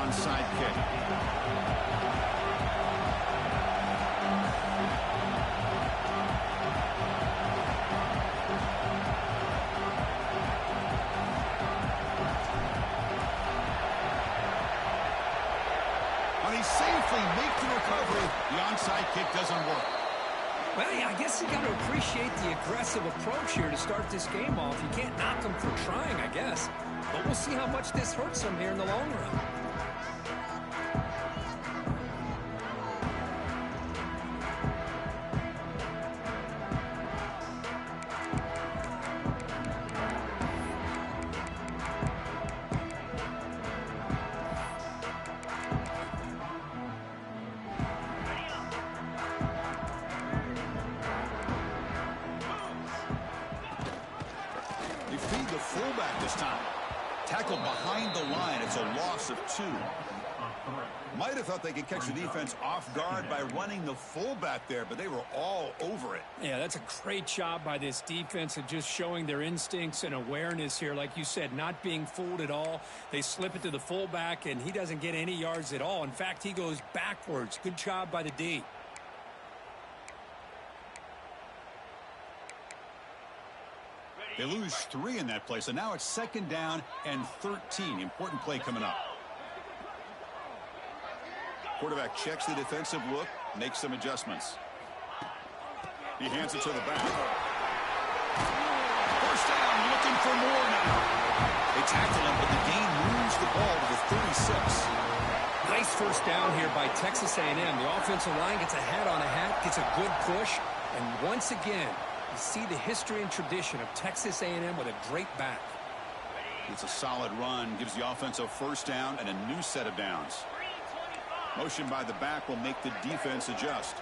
onside kick. And he safely makes the recovery. The onside kick doesn't work. Well, yeah, I guess you got to appreciate the aggressive approach here to start this game off. You can't knock him for trying, I guess. But we'll see how much this hurts him here in the long run. They feed the fullback this time. Tackle behind the line. It's a loss of 2. Might have thought they could catch the defense off guard by running the fullback there, but they were all over it. Yeah, that's a great job by this defense of just showing their instincts and awareness here. Like you said, not being fooled at all. They slip it to the fullback, and he doesn't get any yards at all. In fact, he goes backwards. Good job by the D. They lose 3 in that play, so now it's 2nd down and 13. Important play coming up. Quarterback checks the defensive look, makes some adjustments. He hands it to the back. First down, looking for more now. They tackle him, but the gain moves the ball to the 36. Nice first down here by Texas A&M. The offensive line gets a hat on a hat, gets a good push, and once again, you see the history and tradition of Texas A&M with a great back. It's a solid run, gives the offense a first down and a new set of downs. Motion by the back will make the defense adjust.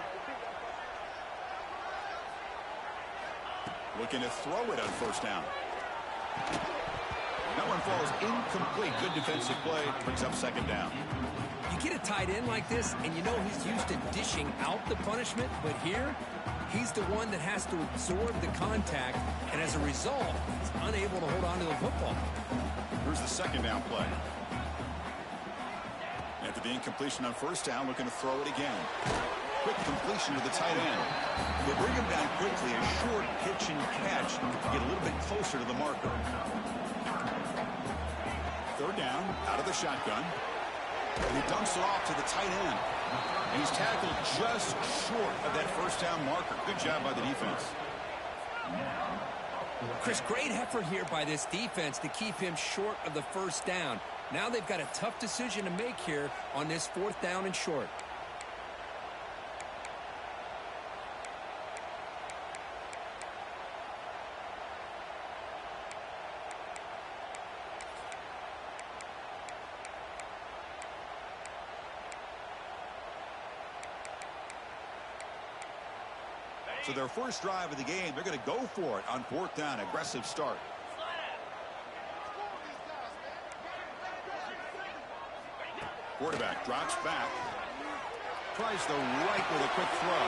Looking to throw it on first down. That one falls incomplete. Good defensive play, brings up 2nd down. You get a tight end like this, and you know he's used to dishing out the punishment, but here, he's the one that has to absorb the contact, and as a result, he's unable to hold on to the football. Here's the 2nd down play. After the incompletion on first down, looking to throw it again. Quick completion to the tight end. They bring him down quickly, a short pitch and catch to get a little bit closer to the marker. 3rd down, out of the shotgun. And he dumps it off to the tight end. And he's tackled just short of that first down marker. Good job by the defense. Chris, great effort here by this defense to keep him short of the first down. Now they've got a tough decision to make here on this 4th down and short. So their first drive of the game, they're going to go for it on 4th down. Aggressive start. Quarterback drops back. Tries the right with a quick throw.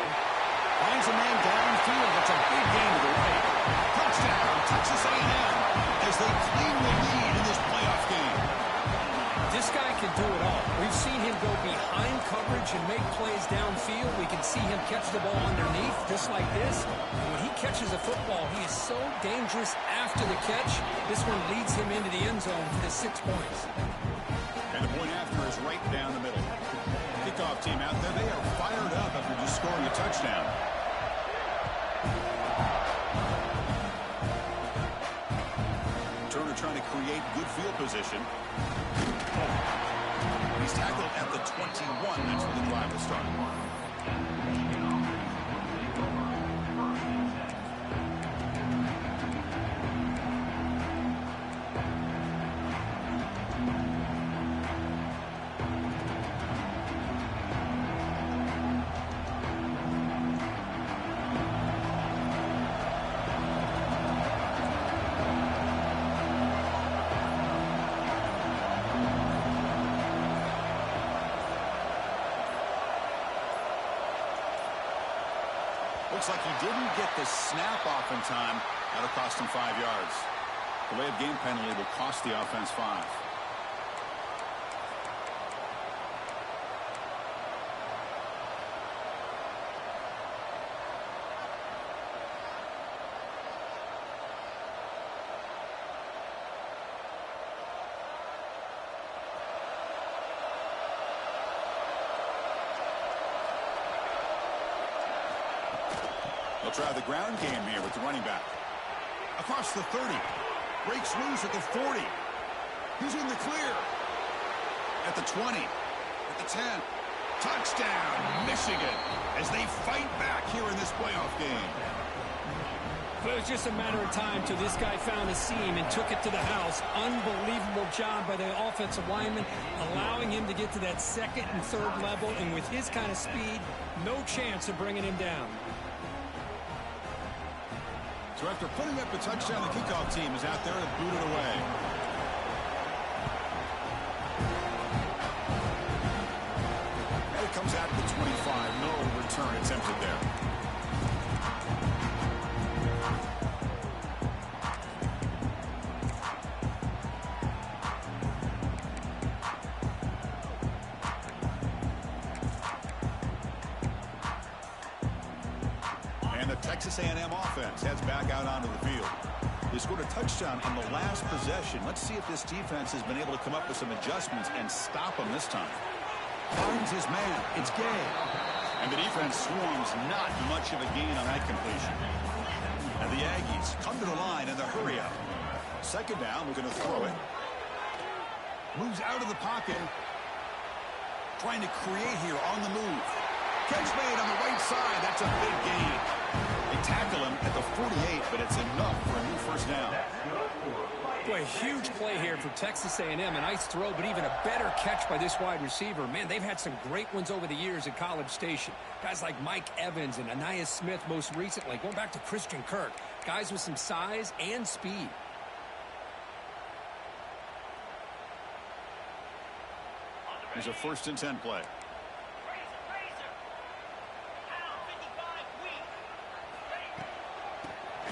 Finds a man downfield. That's a big gain to the right. Touchdown, Texas A&M, as they claim the lead in this playoff game. This guy can do it all. We've seen him go behind coverage and make plays downfield. We can see him catch the ball underneath, just like this. And when he catches a football, he is so dangerous after the catch. This one leads him into the end zone for the 6 points. And the point after is right down the middle. Kickoff team out there, they are fired up after just scoring a touchdown. Turner trying to create good field position. He's tackled at the 21. That's where the drive will start. Looks like he didn't get the snap off in time. That'll cost him 5 yards. Delay of game penalty will cost the offense 5. They'll try the ground game here with the running back. Across the 30. Breaks loose at the 40. He's in the clear. At the 20. At the 10. Touchdown, Michigan, as they fight back here in this playoff game. But it was just a matter of time till this guy found a seam and took it to the house. Unbelievable job by the offensive lineman, allowing him to get to that second and third level. And with his kind of speed, no chance of bringing him down. So after putting up a touchdown, the kickoff team is out there to boot it away. And it comes out to the 25. No return attempted there. Texas A&M offense heads back out onto the field. They scored a touchdown on the last possession. Let's see if this defense has been able to come up with some adjustments and stop them this time. Finds his man. It's Gay. And the defense swarms not much of a gain on that completion. And the Aggies come to the line in the hurry up. Second down, we're going to throw it. Moves out of the pocket. Trying to create here on the move. Catch made on the right side. That's a big gain. They tackle him at the 48, but it's enough for a new first down. Boy, huge play here for Texas A&M. A nice throw, but even a better catch by this wide receiver. Man, they've had some great ones over the years at College Station. Guys like Mike Evans and Anais Smith most recently, going back to Christian Kirk. Guys with some size and speed. Here's a 1st and 10 play.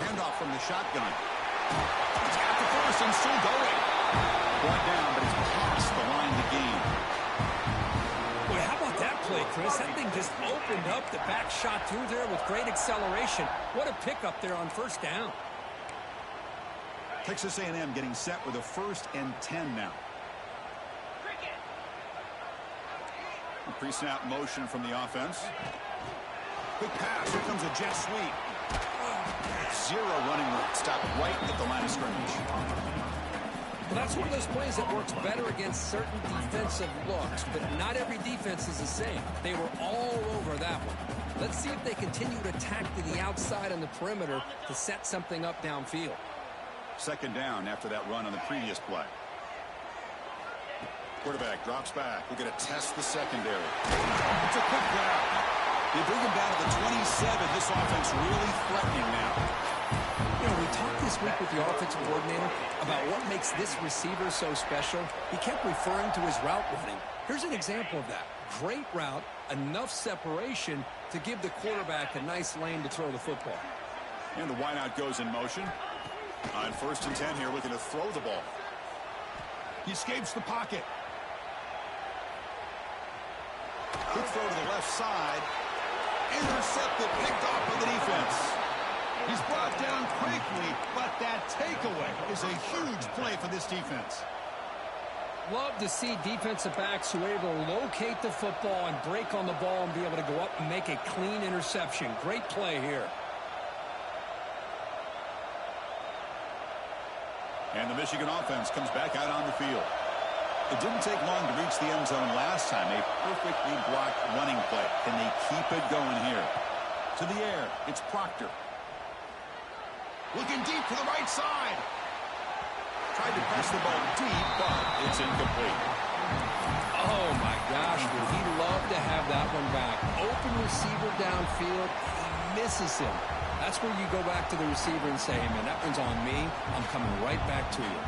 Handoff from the shotgun. He's got the first and still going. Brought down, but he's past the line to gain. Boy, how about that play, Chris? That thing just opened up the back shot through there with great acceleration. What a pickup there on first down. Texas A&M getting set with a 1st and 10 now. Pre-snap motion from the offense. Quick pass. Here comes a jet sweep. Zero running room. Stopped right at the line of scrimmage. Well, that's one of those plays that works better against certain defensive looks, but not every defense is the same. They were all over that one. Let's see if they continue to attack to the outside on the perimeter to set something up downfield. Second down after that run on the previous play. Quarterback drops back. We're going to test the secondary. It's a quick grab. They bring him down to the 27. This offense really threatening now. You know, we talked this week with the offensive coordinator about what makes this receiver so special. He kept referring to his route running. Here's an example of that. Great route, enough separation to give the quarterback a nice lane to throw the football. And the wideout goes in motion. On 1st and 10 here, looking to throw the ball. He escapes the pocket. Quick throw to the left side. Intercepted, picked off by the defense. He's brought down quickly, but that takeaway is a huge play for this defense. Love to see defensive backs who are able to locate the football and break on the ball and be able to go up and make a clean interception. Great play here. And the Michigan offense comes back out on the field. It didn't take long to reach the end zone last time. A perfectly blocked running play. Can they keep it going here? To the air, it's Proctor. Looking deep to the right side. Tried to press the ball deep, but it's incomplete. Oh, my gosh, would he love to have that one back. Open receiver downfield, he misses him. That's where you go back to the receiver and say, hey, man, that one's on me. I'm coming right back to you.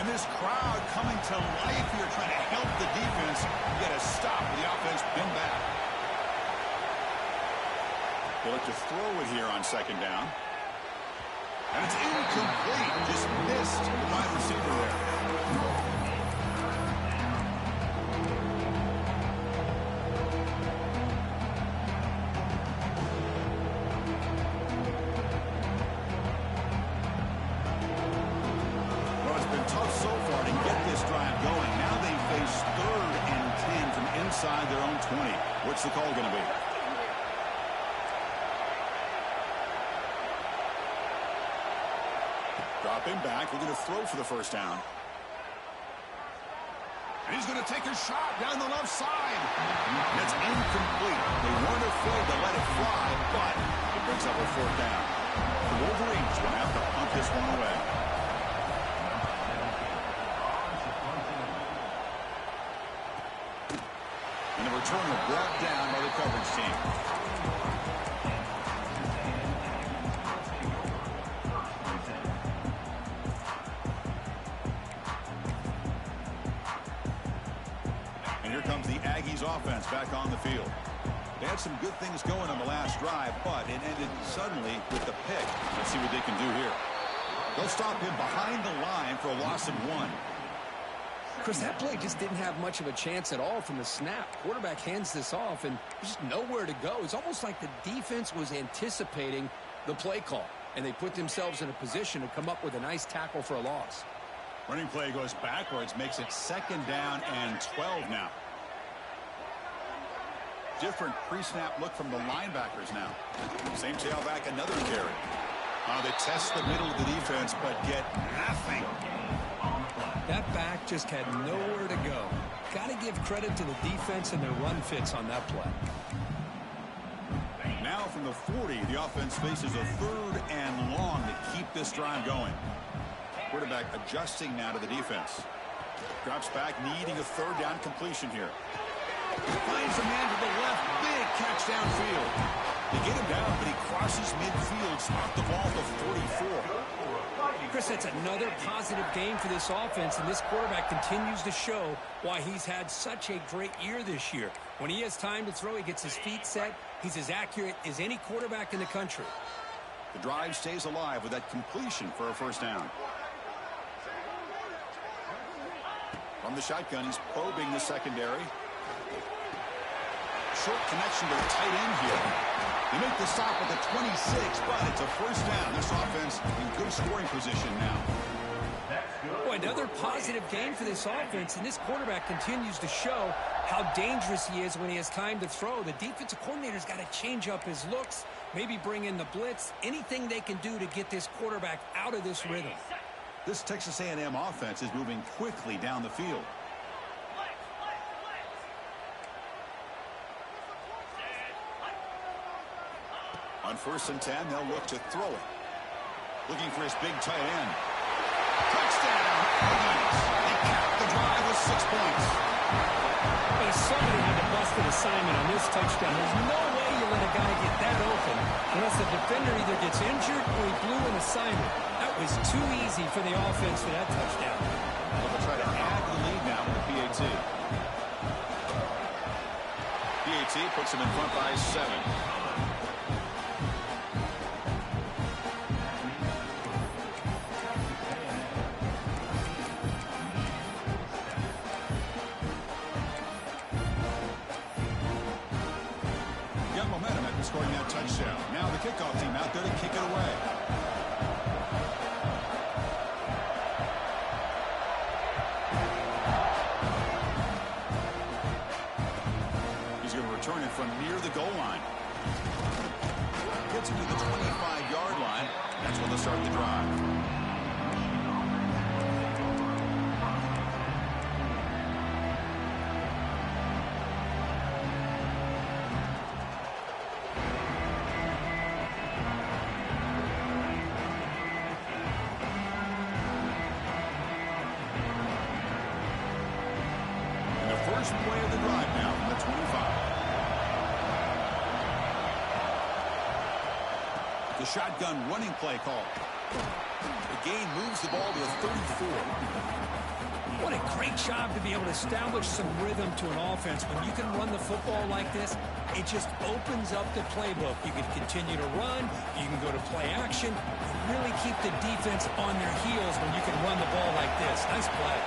And this crowd coming to life here, trying to help the defense get a stop with the offense pinned back. They look to throw it here on second down. And it's incomplete. Just missed the wide receiver there. Well, it's been tough so far to get this drive going. Now they face 3rd and 10 from inside their own 20. What's the call going to be? him back. They're going to throw for the first down. And he's going to take a shot down the left side. That's incomplete. They weren't afraid to let it fly, but it brings up a fourth down. The Wolverines will have to punt this one away. And the return was brought down by the coverage team. And here comes the Aggies offense back on the field. They had some good things going on the last drive, but it ended suddenly with the pick. Let's see what they can do here. They'll stop him behind the line for a loss of 1. Chris, that play just didn't have much of a chance at all from the snap. Quarterback hands this off, and there's just nowhere to go. It's almost like the defense was anticipating the play call, and they put themselves in a position to come up with a nice tackle for a loss. Running play goes backwards, makes it 2nd down and 12 now. Different pre-snap look from the linebackers now. Same tailback, another carry. They test the middle of the defense, but get nothing. That back just had nowhere to go. Got to give credit to the defense and their run fits on that play. Now from the 40, the offense faces a 3rd and long to keep this drive going. Quarterback adjusting now to the defense. Drops back, needing a 3rd down completion here. Finds a man to the left. Big catch downfield. They get him down, but he crosses midfield. Stopped the ball to 44. Chris, that's another positive game for this offense, and this quarterback continues to show why he's had such a great year this year. When he has time to throw, he gets his feet set. He's as accurate as any quarterback in the country. The drive stays alive with that completion for a first down. From the shotgun, he's probing the secondary. Short connection to the tight end here. They make the stop at the 26, but it's a first down. This offense in good scoring position now. Boy, another positive game for this offense, and this quarterback continues to show how dangerous he is when he has time to throw. The defensive coordinator's got to change up his looks, maybe bring in the blitz, anything they can do to get this quarterback out of this rhythm. This Texas A&M offense is moving quickly down the field. On 1st and 10, they'll look to throw it. Looking for his big tight end. Touchdown! They cap the drive with 6 points. Hey, somebody had to bust an assignment on this touchdown. There's no way you let a guy get that open unless the defender either gets injured or he blew an assignment. That was too easy for the offense for that touchdown. They'll try to add the lead now with the PAT. PAT puts him in front by 7. Scoring that touchdown. Now the kickoff team out there to kick it away. He's going to return it from near the goal line. Gets him to the 25-yard line. That's when they'll start the drive. First play of the drive now from the 25. The shotgun running play call. The gain moves the ball to the 34. What a great job to be able to establish some rhythm to an offense. When you can run the football like this, it just opens up the playbook. You can continue to run. You can go to play action. You really keep the defense on their heels when you can run the ball like this. Nice play.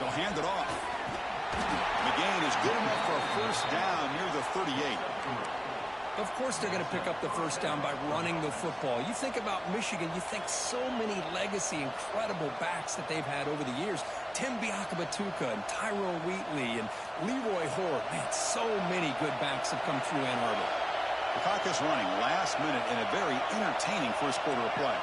They'll hand it off. The gain is good enough for a first down near the 38. Of course they're going to pick up the first down by running the football. You think about Michigan, you think so many legacy, incredible backs that they've had over the years. Tim Biakabatuka and Tyrone Wheatley and Leroy Horde. Man, so many good backs have come through Ann Arbor. The clock is running last minute in a very entertaining first quarter of play.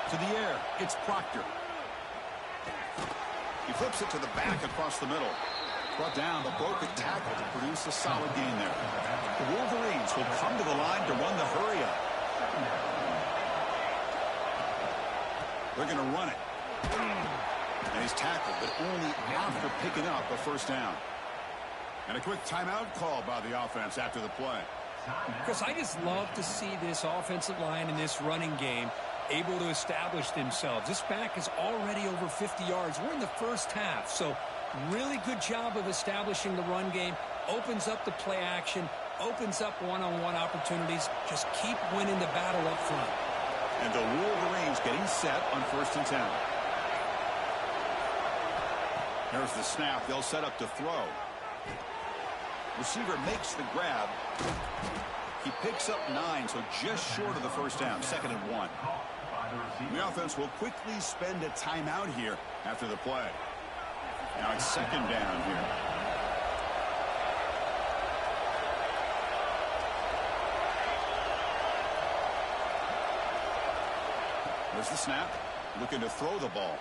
To the air, it's Proctor. He flips it to the back across the middle. Brought down the broken tackle to produce a solid gain there. The Wolverines will come to the line to run the hurry-up. They're going to run it. And he's tackled, but only after picking up a first down. And a quick timeout call by the offense after the play. Chris, I just love to see this offensive line in this running game able to establish themselves. This back is already over 50 yards. We're in the first half, so really good job of establishing the run game. Opens up the play action, opens up one-on-one opportunities. Just keep winning the battle up front. And the Wolverines getting set on 1st and 10. Here's the snap. They'll set up to throw. Receiver makes the grab. He picks up 9, so just short of the first down. 2nd and 1. The offense will quickly spend a timeout here after the play. Now it's 2nd down here. There's the snap. Looking to throw the ball.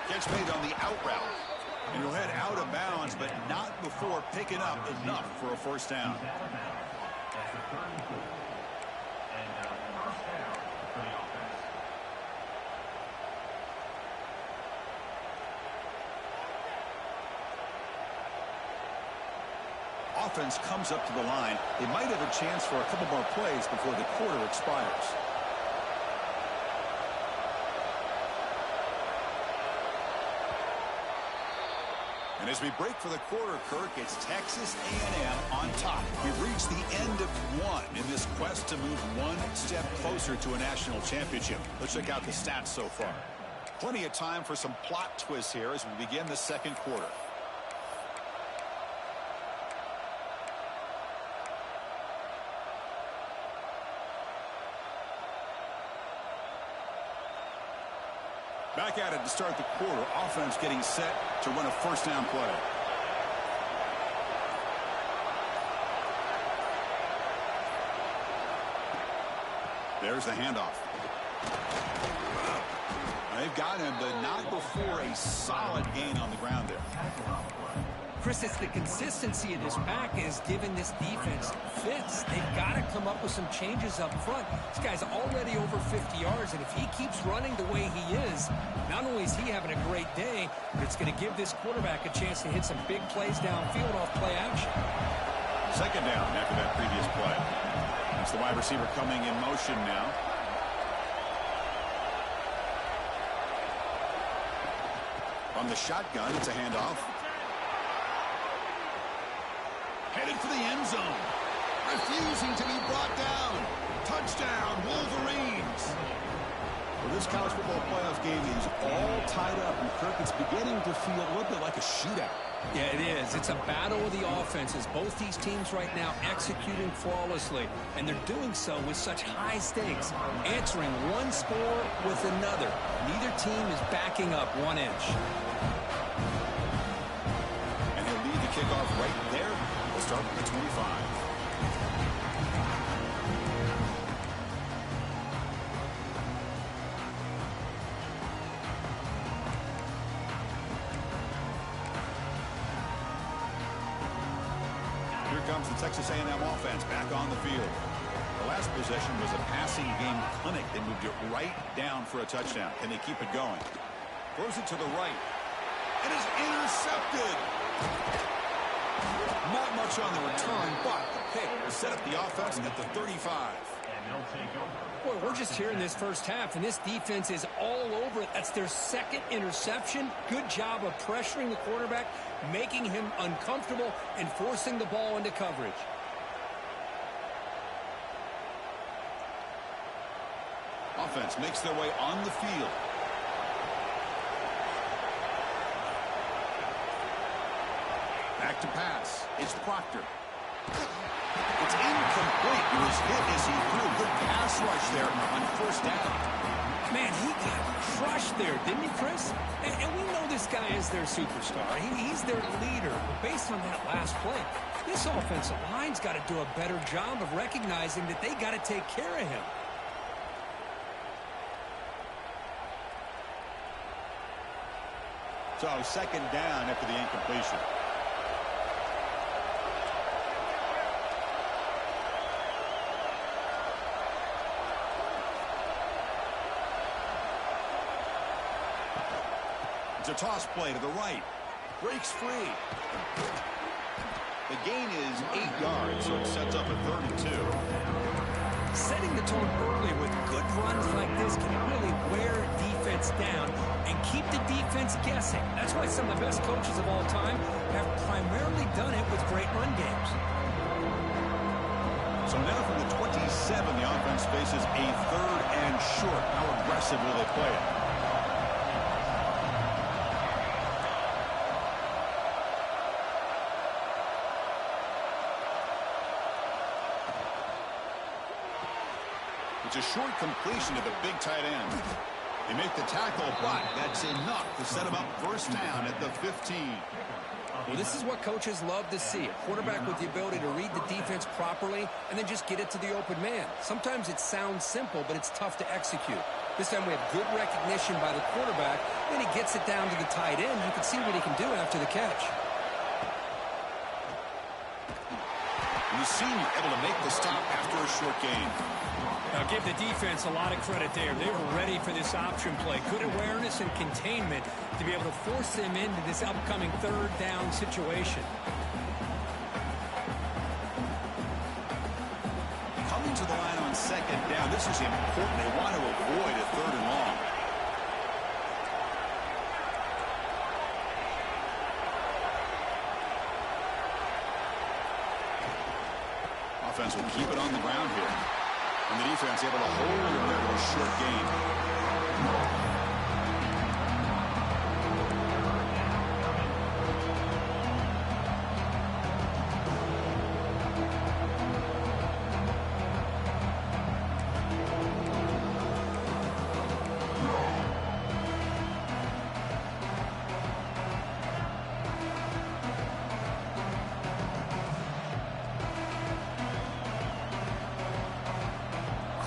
Catch made on the out route. And he'll head out of bounds, but not before picking up enough for a first down. Offense comes up to the line. They might have a chance for a couple more plays before the quarter expires. And as we break for the quarter, Kirk, it's Texas A&M on top. We've reached the end of one in this quest to move one step closer to a national championship. Let's check out the stats so far. Plenty of time for some plot twists here as we begin the second quarter. Back at it to start the quarter. Offense getting set to run a first down play. There's the handoff. They've got him, but not before a solid gain on the ground there. Chris, it's the consistency of this back is giving this defense fits. They've got to come up with some changes up front. This guy's already over 50 yards, and if he keeps running the way he is, not only is he having a great day, but it's going to give this quarterback a chance to hit some big plays downfield off play action. 2nd down after that previous play. It's the wide receiver coming in motion now. On the shotgun, it's a handoff. Headed for the end zone. Refusing to be brought down. Touchdown, Wolverines. Well, this college football playoff game is all tied up, and Kirk, it's beginning to feel a little bit like a shootout. Yeah, it is. It's a battle of the offenses. Both these teams right now executing flawlessly, and they're doing so with such high stakes, answering one score with another. Neither team is backing up 1 inch. And he'll lead the kickoff right there. We'll start with the 25. Here comes the Texas A&M offense back on the field. The last possession was a passing game clinic. They moved it right down for a touchdown, and they keep it going. Throws it to the right. It is intercepted. Not much on the return, but the pick will set up the offense at the 35. Boy, we're just here in this first half, and this defense is all over it. That's their 2nd interception. Good job of pressuring the quarterback, making him uncomfortable, and forcing the ball into coverage. offense makes their way on the field. Back to pass. It's Proctor. It's incomplete. He was hit as he threw a good pass rush there on first down. Man, he got crushed there, didn't he, Chris? And we know this guy is their superstar. He's their leader. But based on that last play, this offensive line's got to do a better job of recognizing that they got to take care of him. So second down after the incompletion. It's a toss play to the right. Breaks free. The gain is 8 yards, so it sets up a 3rd and 2. Setting the tone early with good runs like this can really wear defense down and keep the defense guessing. That's why some of the best coaches of all time have primarily done it with great run games. So now from the 27, the offense faces a 3rd and short. How aggressive will they play it? It's a short completion to the big tight end. They make the tackle, but that's enough to set him up first down at the 15. Well, this is what coaches love to see. A quarterback with the ability to read the defense properly and then just get it to the open man. Sometimes it sounds simple, but it's tough to execute. This time we have good recognition by the quarterback. Then he gets it down to the tight end. You can see what he can do after the catch. And the senior able to make the stop after a short gain. Now, give the defense a lot of credit there. They were ready for this option play. Good awareness and containment to be able to force them into this upcoming 3rd down situation. Coming to the line on 2nd down. This is important. They want to avoid a 3rd and long. Offense will keep it on the ground here. And the defense able to hold him there with a short gain.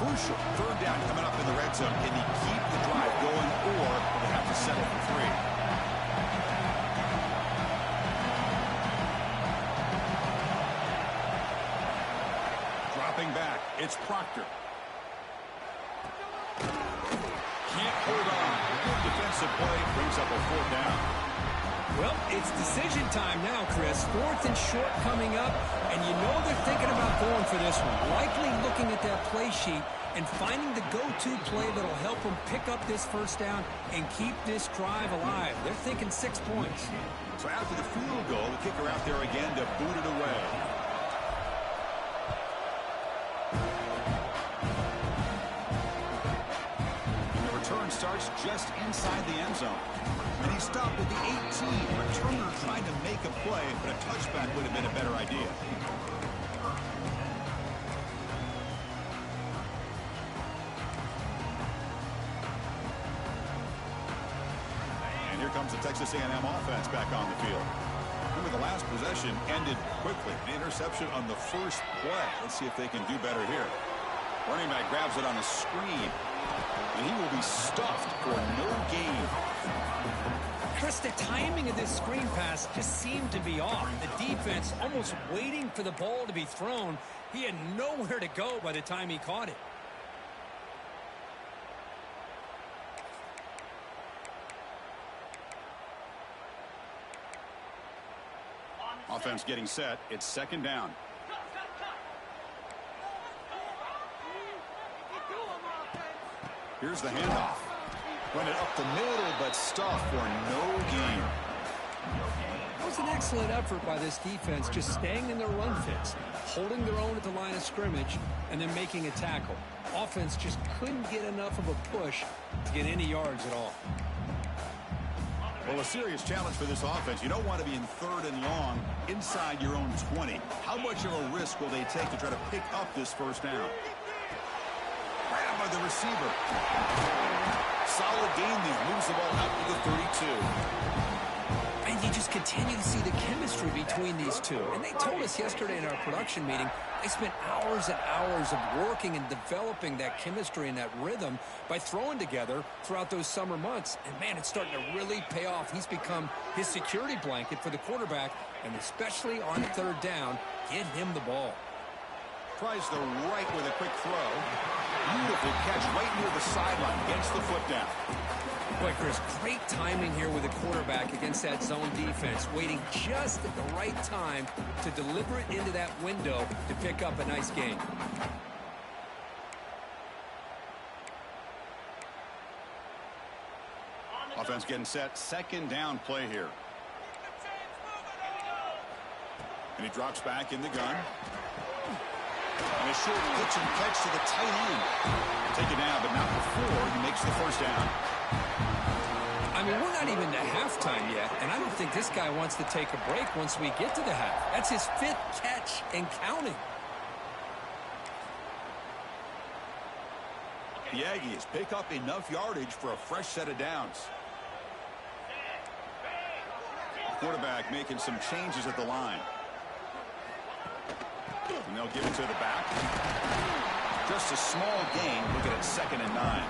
Crucial. 3rd down coming up in the red zone. Can he keep the drive going, or will they have to settle for 3? Dropping back. It's Proctor. Can't hold on. Good defensive play brings up a 4th down. Well, it's decision time now, Chris. 4th and short coming up, and you know they're thinking about going for this one. Likely looking at that play sheet and finding the go-to play that'll help them pick up this first down and keep this drive alive. They're thinking 6 points. So after the field goal, the kicker out there again to boot it away. And the return starts just inside the end zone. And he stopped at the 18. Returner trying to make a play, but a touchback would have been a better idea. And here comes the Texas A&M offense back on the field. Remember, the last possession ended quickly. An interception on the first play. Let's see if they can do better here. Running back grabs it on a screen. And he will be stuffed for no gain. Chris, the timing of this screen pass just seemed to be off. The defense almost waiting for the ball to be thrown. He had nowhere to go by the time he caught it. Offense getting set. It's 2nd down. Here's the handoff. Run it up the middle, but stuffed for no gain. That was an excellent effort by this defense, just staying in their run fits, holding their own at the line of scrimmage, and then making a tackle. offense just couldn't get enough of a push to get any yards at all. Well, a serious challenge for this offense. You don't want to be in 3rd and long inside your own 20. How much of a risk will they take to try to pick up this first down? Grabbed by the receiver. Solid gain there. Moves the ball out to the 32. And you just continue to see the chemistry between these two. And they told us yesterday in our production meeting, they spent hours and hours of working and developing that chemistry and that rhythm by throwing together throughout those summer months. And, man, it's starting to really pay off. He's become his security blanket for the quarterback, and especially on 3rd down, get him the ball. Tries the right with a quick throw. Beautiful catch right near the sideline. Gets the foot down. Boy, Chris, great timing here with the quarterback against that zone defense, waiting just at the right time to deliver it into that window to pick up a nice gain. Offense getting set. 2nd down play here. And he drops back in the gun. And a short pitch and catch to the tight end. Take it down, but not before he makes the first down. I mean, we're not even to halftime yet, and I don't think this guy wants to take a break once we get to the half. That's his 5th catch and counting. The Aggies pick up enough yardage for a fresh set of downs. The quarterback making some changes at the line. And they'll give it to the back. Just a small gain. Looking at 2nd and 9.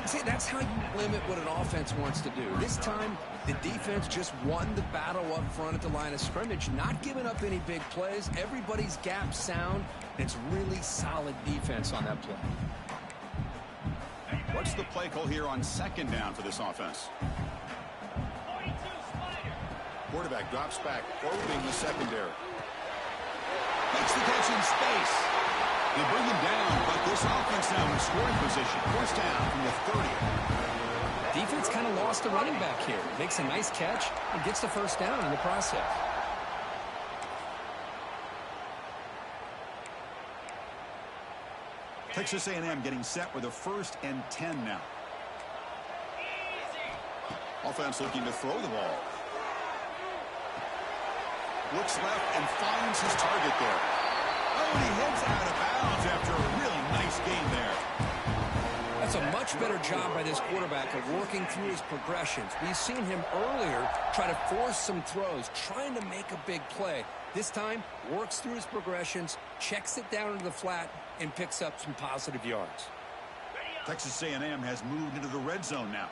See, that's how you limit what an offense wants to do. This time, the defense just won the battle up front at the line of scrimmage, not giving up any big plays. Everybody's gap sound. It's really solid defense on that play. What's the play call here on 2nd down for this offense? Quarterback drops back, probing the secondary. Makes the catch in space. They bring him down, but this offense now in scoring position. First down from the 30. Defense kind of lost the running back here. Makes a nice catch and gets the first down in the process. Texas A&M getting set with a 1st and 10 now. Offense looking to throw the ball. Looks left and finds his target there. Oh, and he heads out of bounds after a really nice gain there. That's a much better job by this quarterback of working through his progressions. We've seen him earlier try to force some throws, trying to make a big play. This time, works through his progressions, checks it down into the flat, and picks up some positive yards. Texas A&M has moved into the red zone now.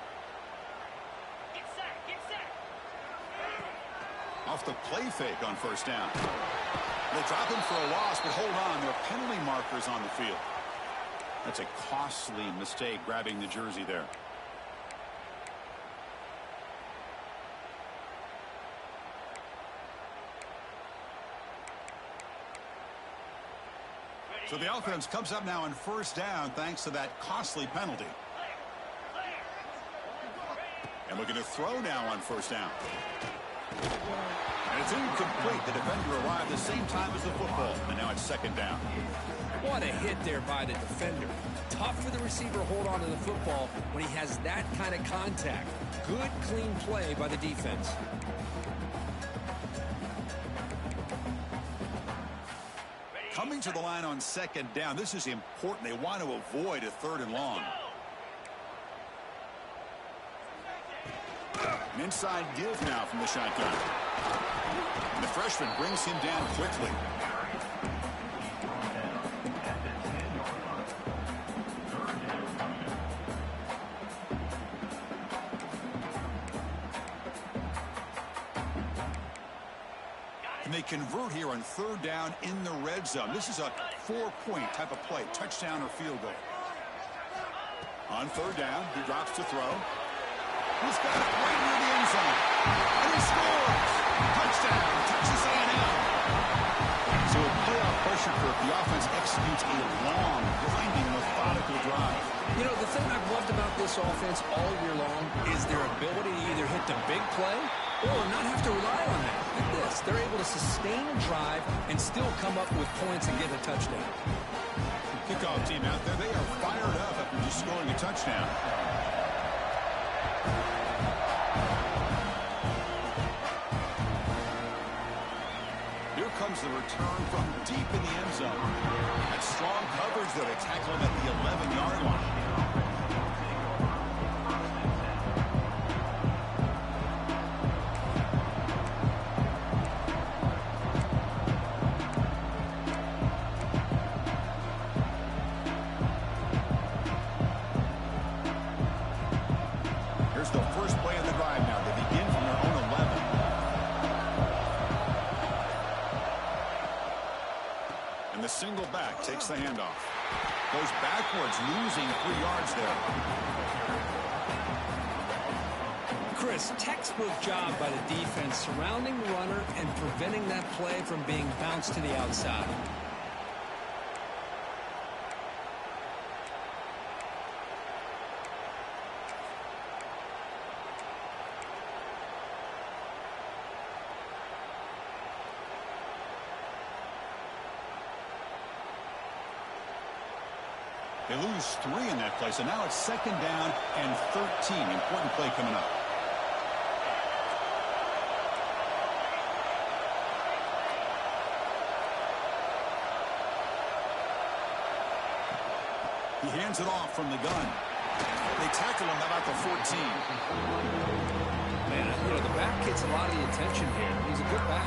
Off the play fake on first down. They drop him for a loss, but hold on. There are penalty markers on the field. That's a costly mistake, grabbing the jersey there. So the offense comes up now on first down thanks to that costly penalty. And looking to throw now on first down. And it's incomplete. The defender arrived the same time as the football. And now it's 2nd down. What a hit there by the defender. Tough for the receiver to hold on to the football when he has that kind of contact. Good, clean play by the defense. Coming to the line on 2nd down. This is important. They want to avoid a 3rd and long. An inside give now from the shotgun. And the freshman brings him down quickly. And they convert here on 3rd down in the red zone. This is a 4-point type of play, touchdown or field goal. On 3rd down, he drops to throw. He's got it right near the end zone. And he scores! Touchdown, Texas A&M. So a playoff pressure curve. The offense executes a long, grinding, methodical drive. You know, the thing I've loved about this offense all year long is their ability to either hit the big play or not have to rely on that. Like this. this. They're able to sustain a drive and still come up with points and get a touchdown. Kickoff team out there, they are fired up after just scoring a touchdown. Here comes the return from deep in the end zone. That strong coverage there, they tackle him at the 11-yard line. Here's the first play of the drive now. They begin from their own 11. And the single back takes the handoff. Goes backwards, losing 3 yards there. Chris, textbook job by the defense surrounding the runner and preventing that play from being bounced to the outside. They lose 3 in that play, so now it's 2nd down and 13. Important play coming up. He hands it off from the gun. They tackle him about the 14. Man, you know, the back gets a lot of the attention here. He's a good back.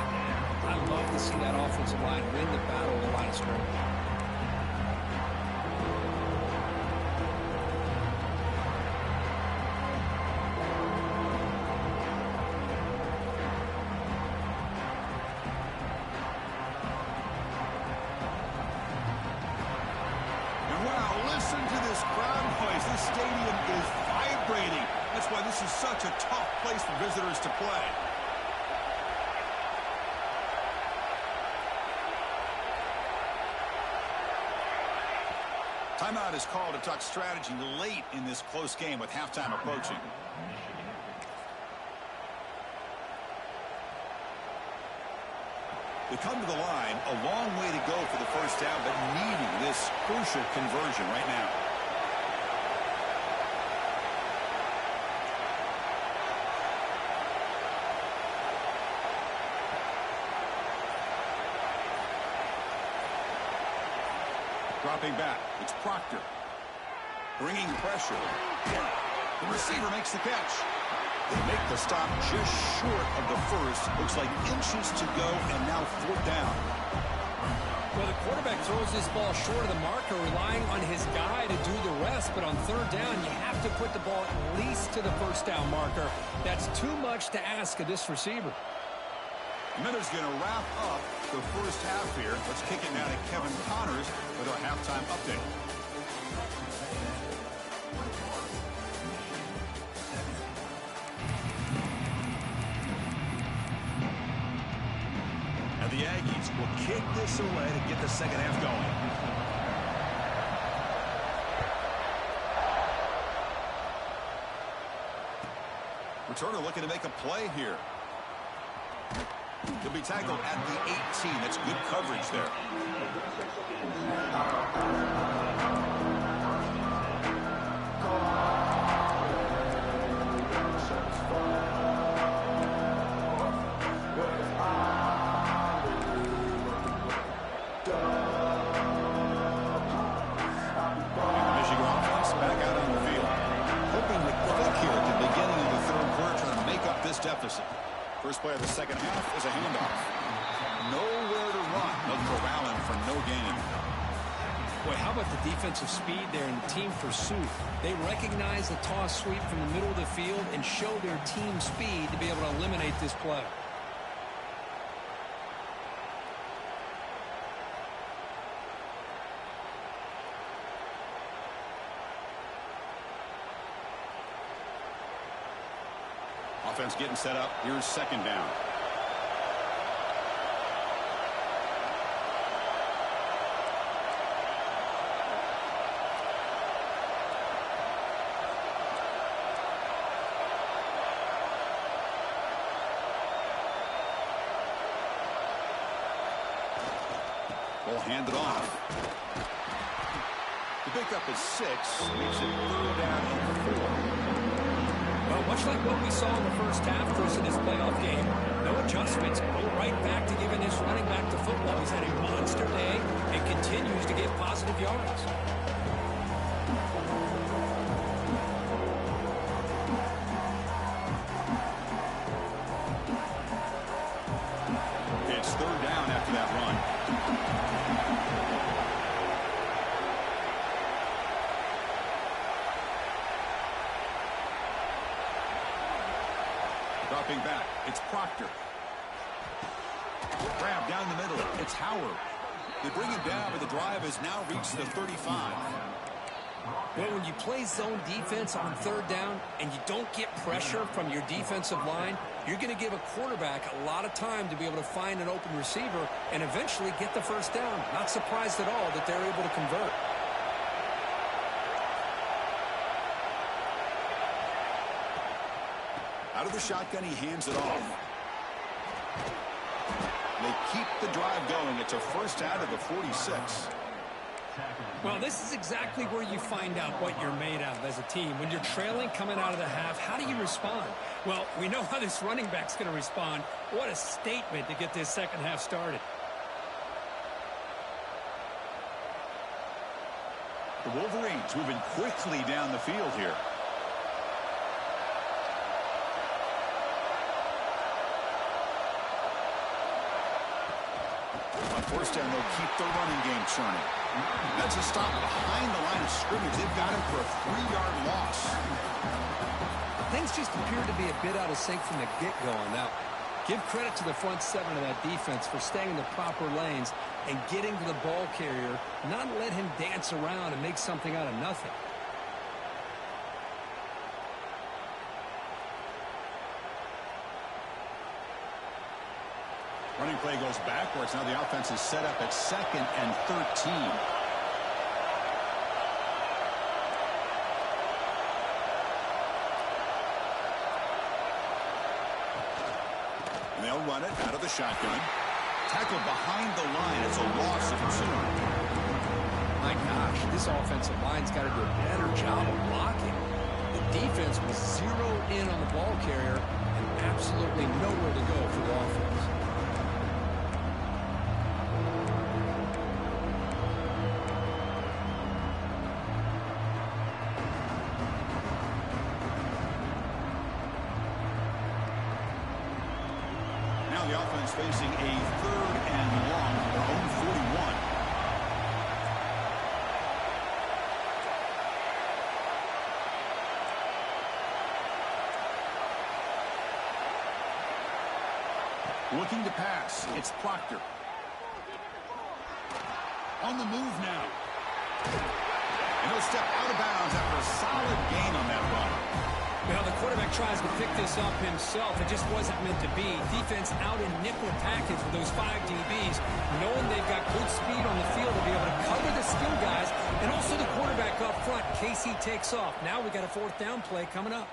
I love to see that offensive line win the battle of the line of scrimmage. Listen to this crowd noise. This stadium is vibrating. That's why this is such a tough place for visitors to play. Timeout is called to talk strategy late in this close game with halftime approaching. They come to the line, a long way to go for the first down, but needing this crucial conversion right now. Dropping back, it's Proctor. Bringing pressure. The receiver makes the catch. They make the stop just short of the first. Looks like inches to go, and now 4th down. Well, the quarterback throws this ball short of the marker, relying on his guy to do the rest. But on 3rd down, you have to put the ball at least to the first down marker. That's too much to ask of this receiver. Miller's going to wrap up the first half here. Let's kick it now to Kevin Connors with our halftime update. And the Aggies will kick this away to get the second half going. Returner looking to make a play here. He'll be tackled at the 18. That's good coverage there. Michigan offense back out on the field. Hoping to click here at the beginning of the 3rd quarter, trying to make up this deficit. First play of the second half is a handoff. Nowhere to run. They'll corral him for no gain. Boy, how about the defensive speed there in the team pursuit? They recognize the toss sweep from the middle of the field and show their team speed to be able to eliminate this play. Offense getting set up. Here's 2nd down. Will hand it off. The pickup is 6. Makes it 3rd down and 4. Well, much like what we saw in the first half, Chris, in this playoff game, no adjustments. Go right back to giving this running back the football. He's had a monster day and continues to get positive yards. It's 3rd down after that run. Dropping back, it's Proctor. Grab down the middle, it's Howard. They bring him down, but the drive has now reached the 35. Well, when you play zone defense on 3rd down and you don't get pressure from your defensive line, you're going to give a quarterback a lot of time to be able to find an open receiver and eventually get the 1st down. Not surprised at all that they're able to convert. Out of the shotgun, he hands it off. They keep the drive going. It's a 1st out of the 46. Well, this is exactly where you find out what you're made of as a team. When you're trailing coming out of the half, how do you respond? Well, we know how this running back's going to respond. What a statement to get this 2nd half started. The Wolverines moving quickly down the field here. On 1st down, they'll keep the running game churning. That's a stop behind the line of scrimmage. They've got him for a 3-yard loss. Things just appear to be a bit out of sync from the get-go on that one. Give credit to the front 7 of that defense for staying in the proper lanes and getting to the ball carrier, not let him dance around and make something out of nothing. Running play goes backwards. Now the offense is set up at 2nd and 13. And they'll run it out of the shotgun. Tackle behind the line. It's a loss of 2. My gosh, this offensive line's got to do a better job of blocking. The defense was zeroed in on the ball carrier and absolutely nowhere to go for the offense. The offense facing a 3rd and long, their own 41. Looking to pass, it's Proctor. On the move now. And he'll step out of bounds after a solid gain on that run. Well, the quarterback tries to pick this up himself. It just wasn't meant to be. Defense out in nickel package with those 5 DBs, knowing they've got good speed on the field to be able to cover the skill guys, and also the quarterback up front in case he takes off. Now we got a 4th down play coming up.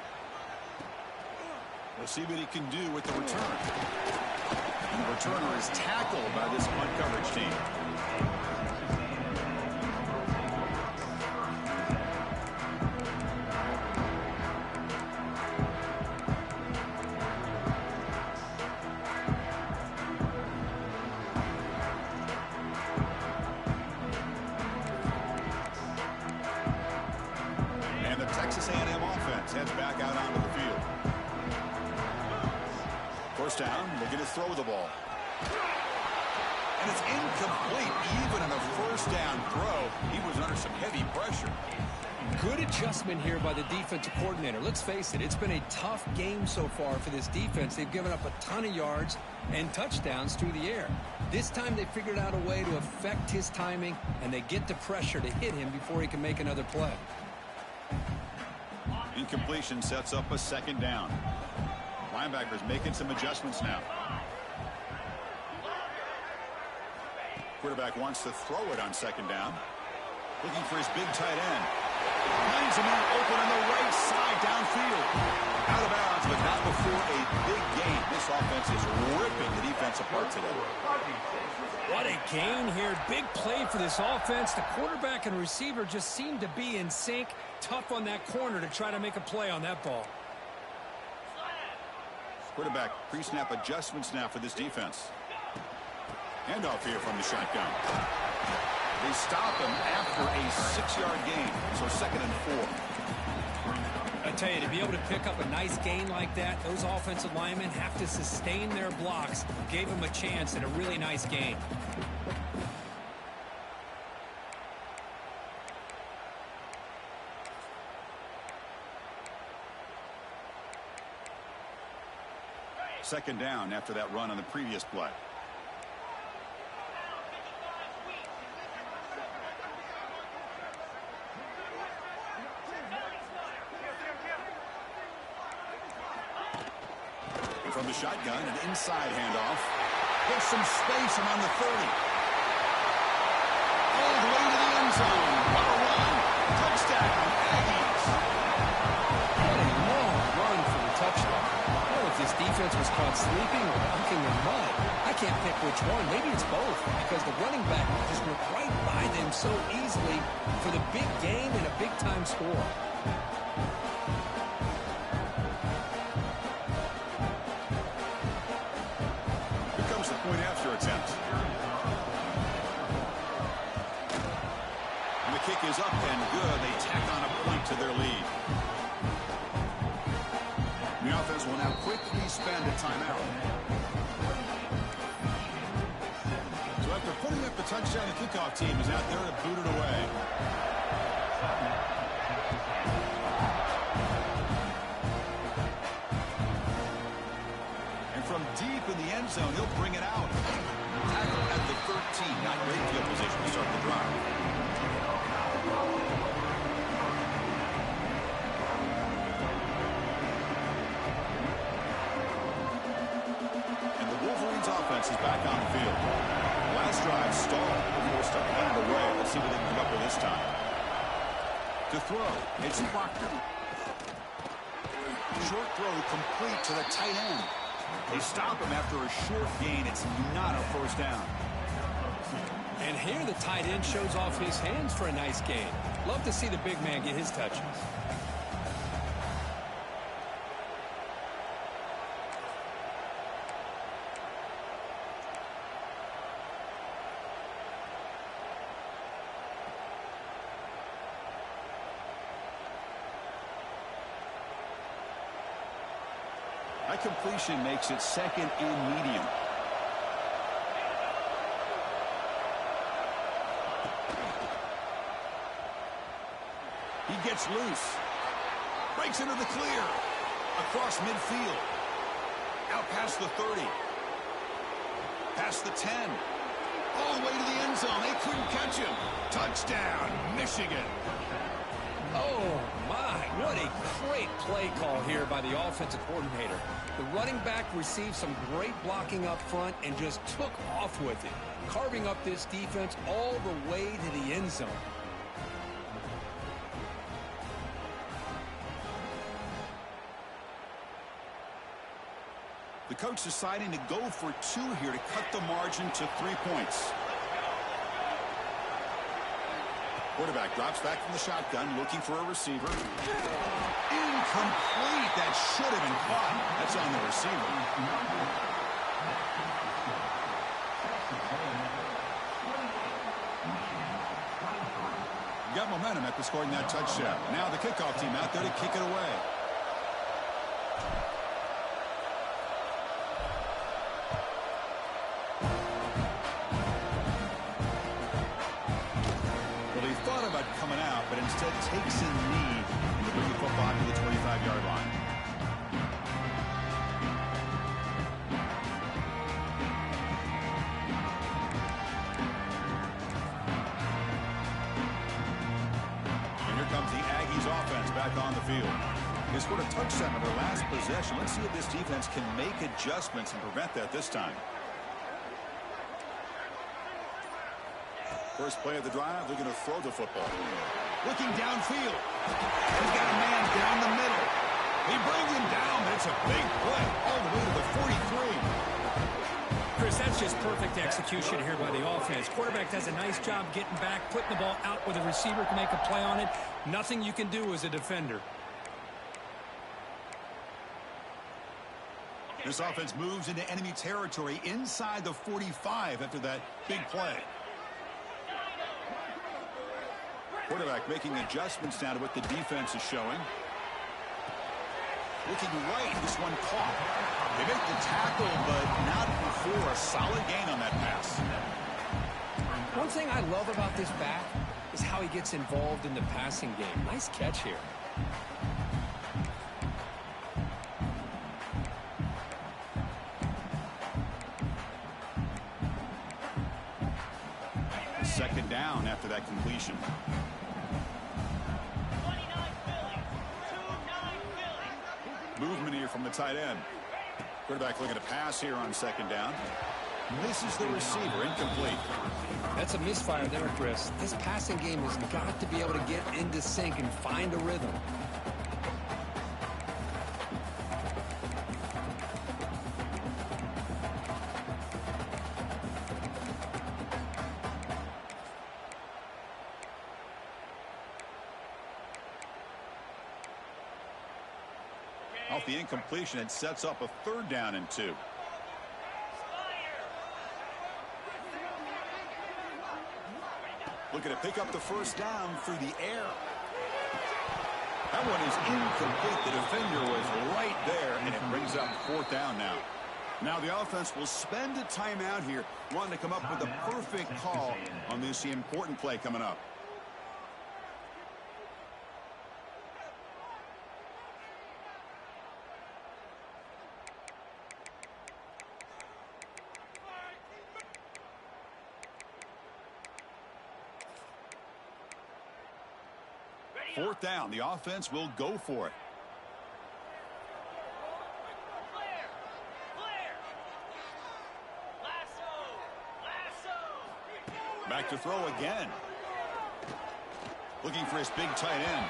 We'll see what he can do with the return. And the returner is tackled by this punt coverage team. Texas A&M offense heads back out onto the field. 1st down, looking to throw the ball. And it's incomplete. Even in a 1st down throw, he was under some heavy pressure. Good adjustment here by the defensive coordinator. Let's face it, it's been a tough game so far for this defense. They've given up a ton of yards and touchdowns through the air. This time they figured out a way to affect his timing, and they get the pressure to hit him before he can make another play. Incompletion sets up a 2nd down. Linebackers making some adjustments now. Quarterback wants to throw it on 2nd down. Looking for his big tight end. Finds him out open on the right side downfield. Out of bounds, but not before a big gain. This offense is ripping the defense apart today. What a gain here. Big play for this offense. The quarterback and receiver just seem to be in sync. Tough on that corner to try to make a play on that ball. Quarterback pre-snap adjustments now for this defense. Handoff here from the shotgun. They stop him after a 6-yard gain. So 2nd and 4. I tell you, to be able to pick up a nice gain like that, those offensive linemen have to sustain their blocks. Gave him a chance at a really nice gain. Second down after that run on the previous play. From the shotgun, an inside handoff. Gets some space around the 30. All the way to the end zone. What a run. Touchdown, Aggies. What a long run for the touchdown. Well, if this defense was caught sleeping or walking in mud, I can't pick which one. Maybe it's both, because the running back just went right by them so easily for the big gain and a big-time score. Point after attempt. And the kick is up and good. They tack on a point to their lead. The offense will now quickly spend a timeout. So after putting up the touchdown, the kickoff team is out there to boot it away. From deep in the end zone, he'll bring it out. Tackle at the 13. Not great field position to start the drive. And the Wolverines offense is back on the field. Last drive stalled before stuck handed away. Let's see what they can come up with this time. To throw, it's Proctor. Short throw complete to the tight end. They stop him after a short gain. It's not a first down. And here the tight end shows off his hands for a nice gain. Love to see the big man get his touches. That completion makes it 2nd and medium. He gets loose. Breaks into the clear. Across midfield. Out past the 30. Past the 10. All the way to the end zone. They couldn't catch him. Touchdown, Michigan. Oh, my. What a great play call here by the offensive coordinator. The running back received some great blocking up front and just took off with it, carving up this defense all the way to the end zone. The coach deciding to go for 2 here to cut the margin to 3 points. Quarterback drops back from the shotgun, looking for a receiver. Incomplete. That should have been caught. That's on the receiver. Got momentum after scoring that touchdown. Now the kickoff team out there to kick it away. Coming out, but instead takes a knee to bring the football to the 25-yard line. And here comes the Aggies offense back on the field. They scored a touchdown on their last possession. Let's see if this defense can make adjustments and prevent that this time. First play of the drive, they're going to throw the football. Looking downfield. He's got a man down the middle. They bring him down, but it's a big play all the way to the 43. Chris, that's just perfect execution here by the offense. Quarterback does a nice job getting back, putting the ball out where the receiver can make a play on it. Nothing you can do as a defender. This offense moves into enemy territory inside the 45 after that big play. Quarterback making adjustments now to what the defense is showing. Looking right, this one caught. They make the tackle, but not before a solid gain on that pass. One thing I love about this back is how he gets involved in the passing game. Nice catch here. Second down after that completion. Movement here from the tight end. Quarterback looking to pass here on second down. Misses the receiver, incomplete. That's a misfire there, Chris. This passing game has got to be able to get into sync and find a rhythm. Off the incompletion, it sets up a third down and 2. Looking to pick up the first down through the air. That one is incomplete. The defender was right there, and it brings up fourth down now. Now the offense will spend a timeout here, wanting to come up with a perfect call on this important play coming up. Fourth down, the offense will go for it. Back to throw again. Looking for his big tight end.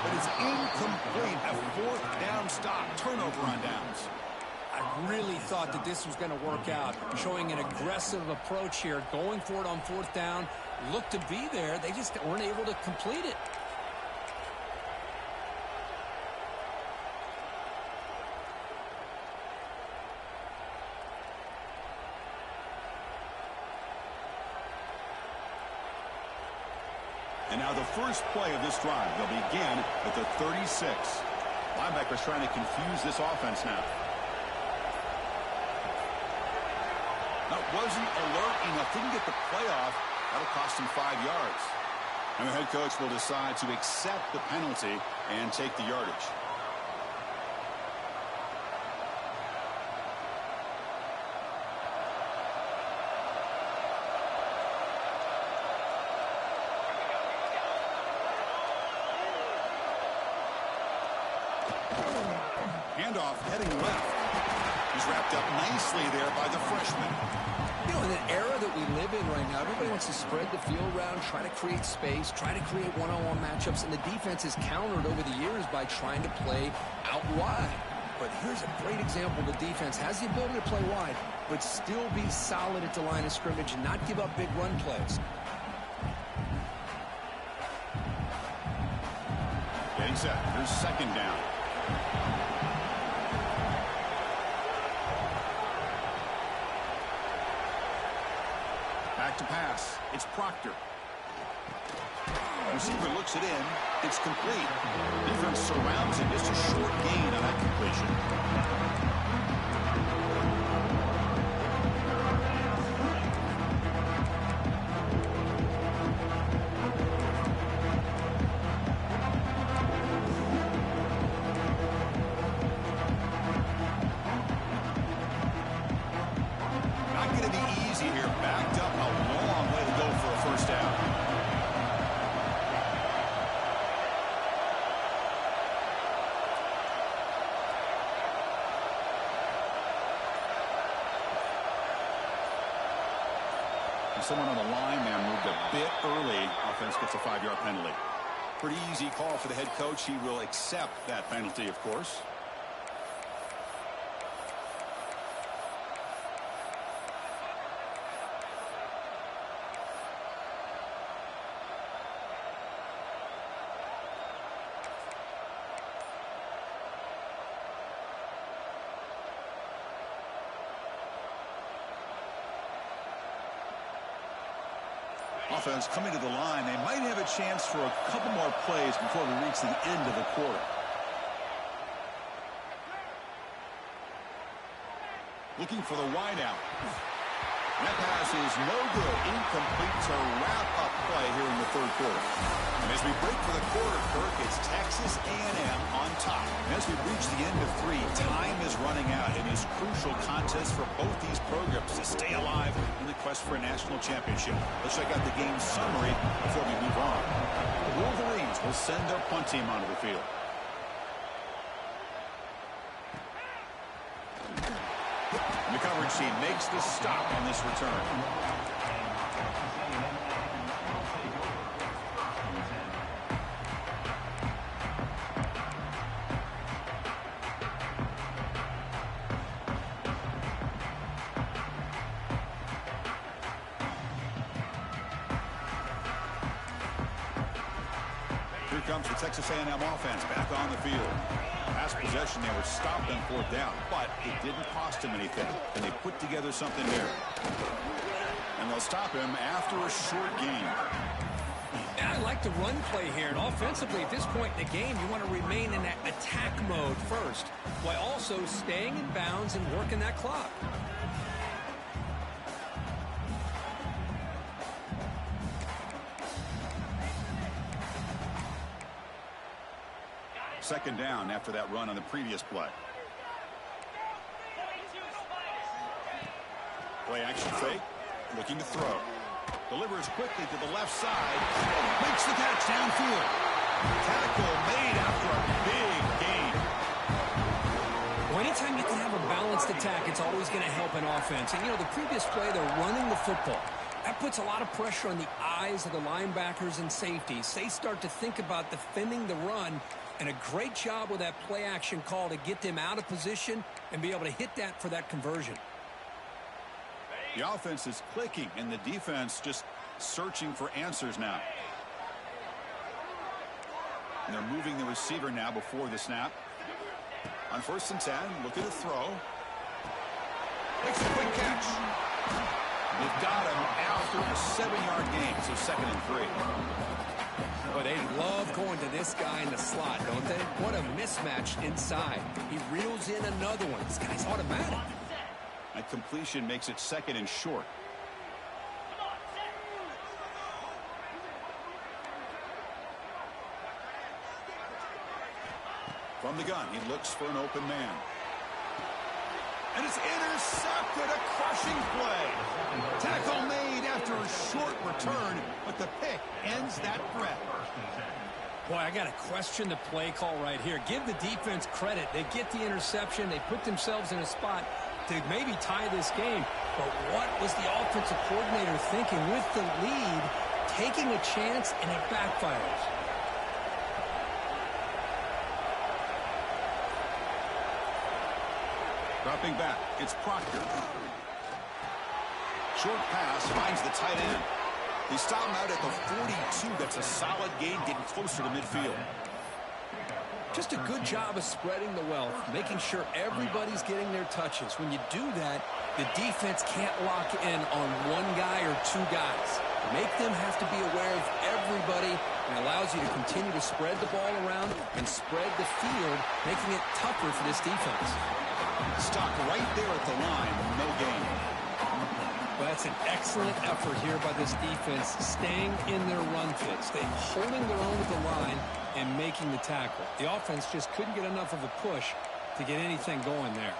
But it's incomplete. A fourth down stop. Turnover on downs. I really thought that this was going to work out. Showing an aggressive approach here. Going for it on fourth down. Looked to be there. They just weren't able to complete it. And now the first play of this drive. They'll begin at the 36. Linebackers trying to confuse this offense now. That wasn't alert enough. Didn't get the play off. That'll cost him 5 yards. And the head coach will decide to accept the penalty and take the yardage. Handoff heading left. He's wrapped up nicely there by the freshman. You know, in an era that we live in right now, everybody wants to spread the field around, try to create space, try to create one-on-one matchups, and the defense has countered over the years by trying to play out wide. But here's a great example. The defense has the ability to play wide, but still be solid at the line of scrimmage and not give up big run plays. Getting set. Here's second down. Back to pass. It's Proctor. Receiver looks it in. It's complete. Defense surrounds him. Just a short gain on that completion. Not going to be easy here. Backed up a long way to go for a first down. Someone on the line there moved a bit early. Offense gets a 5-yard penalty. Pretty easy call for the head coach. He will accept that penalty, of course. offense coming to the line. They might have a chance for a couple more plays before we reach the end of the quarter. Looking for the wideout. That pass is no good. Incomplete to wrap up play here in the third quarter. And as we break for the quarter, Kirk, it's Texas A&M on top. And as we reach the end of 3, time is running out in this crucial contest for both these programs to stay alive in the quest for a national championship. Let's check out the game summary before we move on. The Wolverines will send their punt team onto the field. The coverage team makes the stop on this return. Here comes the Texas A&M offense back on the field. Last possession, they were stopped on 4th down, but it didn't cost them anything, and they put together something there. And they'll stop him after a short gain. I like the run play here, and offensively at this point in the game, you want to remain in that attack mode first, while also staying in bounds and working that clock. Second down after that run on the previous play. Play action fake. Looking to throw. Delivers quickly to the left side. Makes the catch downfield. Tackle made after a big gain. Well, anytime you can have a balanced attack, it's always going to help an offense. And, you know, the previous play, they're running the football. That puts a lot of pressure on the eyes of the linebackers and safeties. They start to think about defending the run. And a great job with that play action call to get them out of position and be able to hit that for that conversion. The offense is clicking and the defense just searching for answers now. And they're moving the receiver now before the snap. On 1st and 10, looking to throw. Makes a quick catch. They've got him after a 7-yard gain, so 2nd and 3. But they love going to this guy in the slot, don't they? What a mismatch inside. He reels in another one. This guy's automatic. That completion makes it 2nd and short. From the gun, he looks for an open man. And it's intercepted, a crushing play. Tackle made after a short return, but the pick ends that threat. Boy, I got to question the play call right here. Give the defense credit. They get the interception. They put themselves in a spot to maybe tie this game. But what was the offensive coordinator thinking with the lead, taking a chance, and it backfires? Dropping back, it's Proctor. Short pass finds the tight end. They stop him out at the 42. That's a solid gain, getting closer to midfield. Just a good job of spreading the wealth, making sure everybody's getting their touches. When you do that, the defense can't lock in on one guy or 2 guys. Make them have to be aware of everybody, and allows you to continue to spread the ball around and spread the field, making it tougher for this defense. Stuck right there at the line, no gain. Well, that's an excellent effort here by this defense, staying in their run fits, holding their own at the line and making the tackle. The offense just couldn't get enough of a push to get anything going there.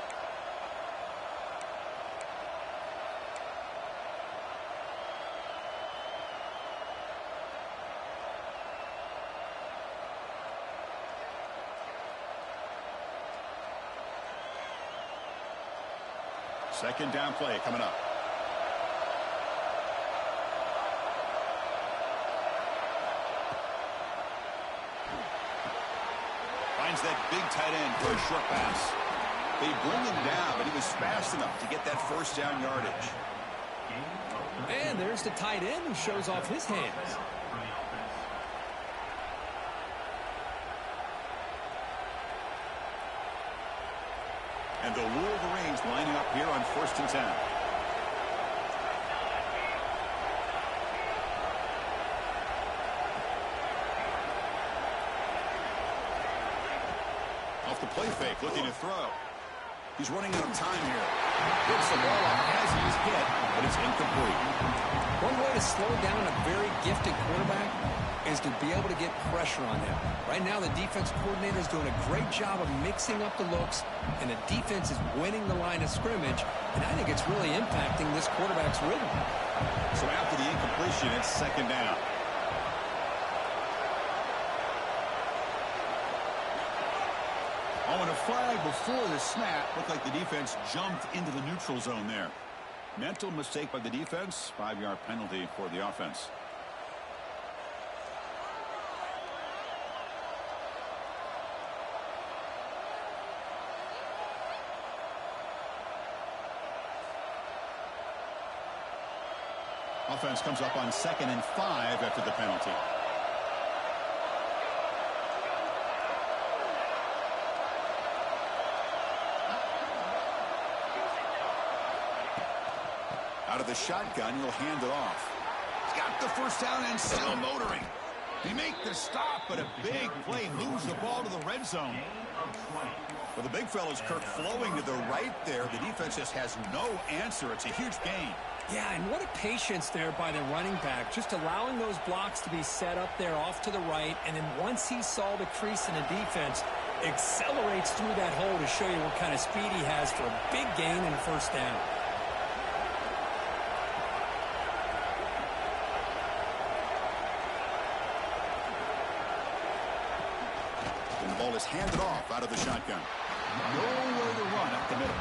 Second down play coming up. Finds that big tight end for a short pass. They bring him down, but he was fast enough to get that 1st down yardage. And there's the tight end who shows off his hands. And the Wolverines lining up here on 1st and 10. the play fake, looking to throw. He's running out of time here. Gets the ball up as he's hit, but it's incomplete. One way to slow down a very gifted quarterback is to be able to get pressure on him. Right now, the defense coordinator is doing a great job of mixing up the looks, and the defense is winning the line of scrimmage, and I think it's really impacting this quarterback's rhythm. So after the incompletion, it's second down. Oh, and a flag before the snap. Looked like the defense jumped into the neutral zone there. Mental mistake by the defense. 5-yard penalty for the offense. Offense comes up on 2nd and 5 after the penalty. Out of the shotgun, he'll hand it off. He's got the first down and still motoring. They make the stop, but a big play moves the ball to the red zone. Well, the big fella's Kirk flowing to the right there. The defense just has no answer. It's a huge gain. Yeah, and what a patience there by the running back, just allowing those blocks to be set up there off to the right, and then once he saw the crease in the defense, accelerates through that hole to show you what kind of speed he has for a big gain and a first down. And the ball is handed off out of the shotgun. Nowhere to run up the middle.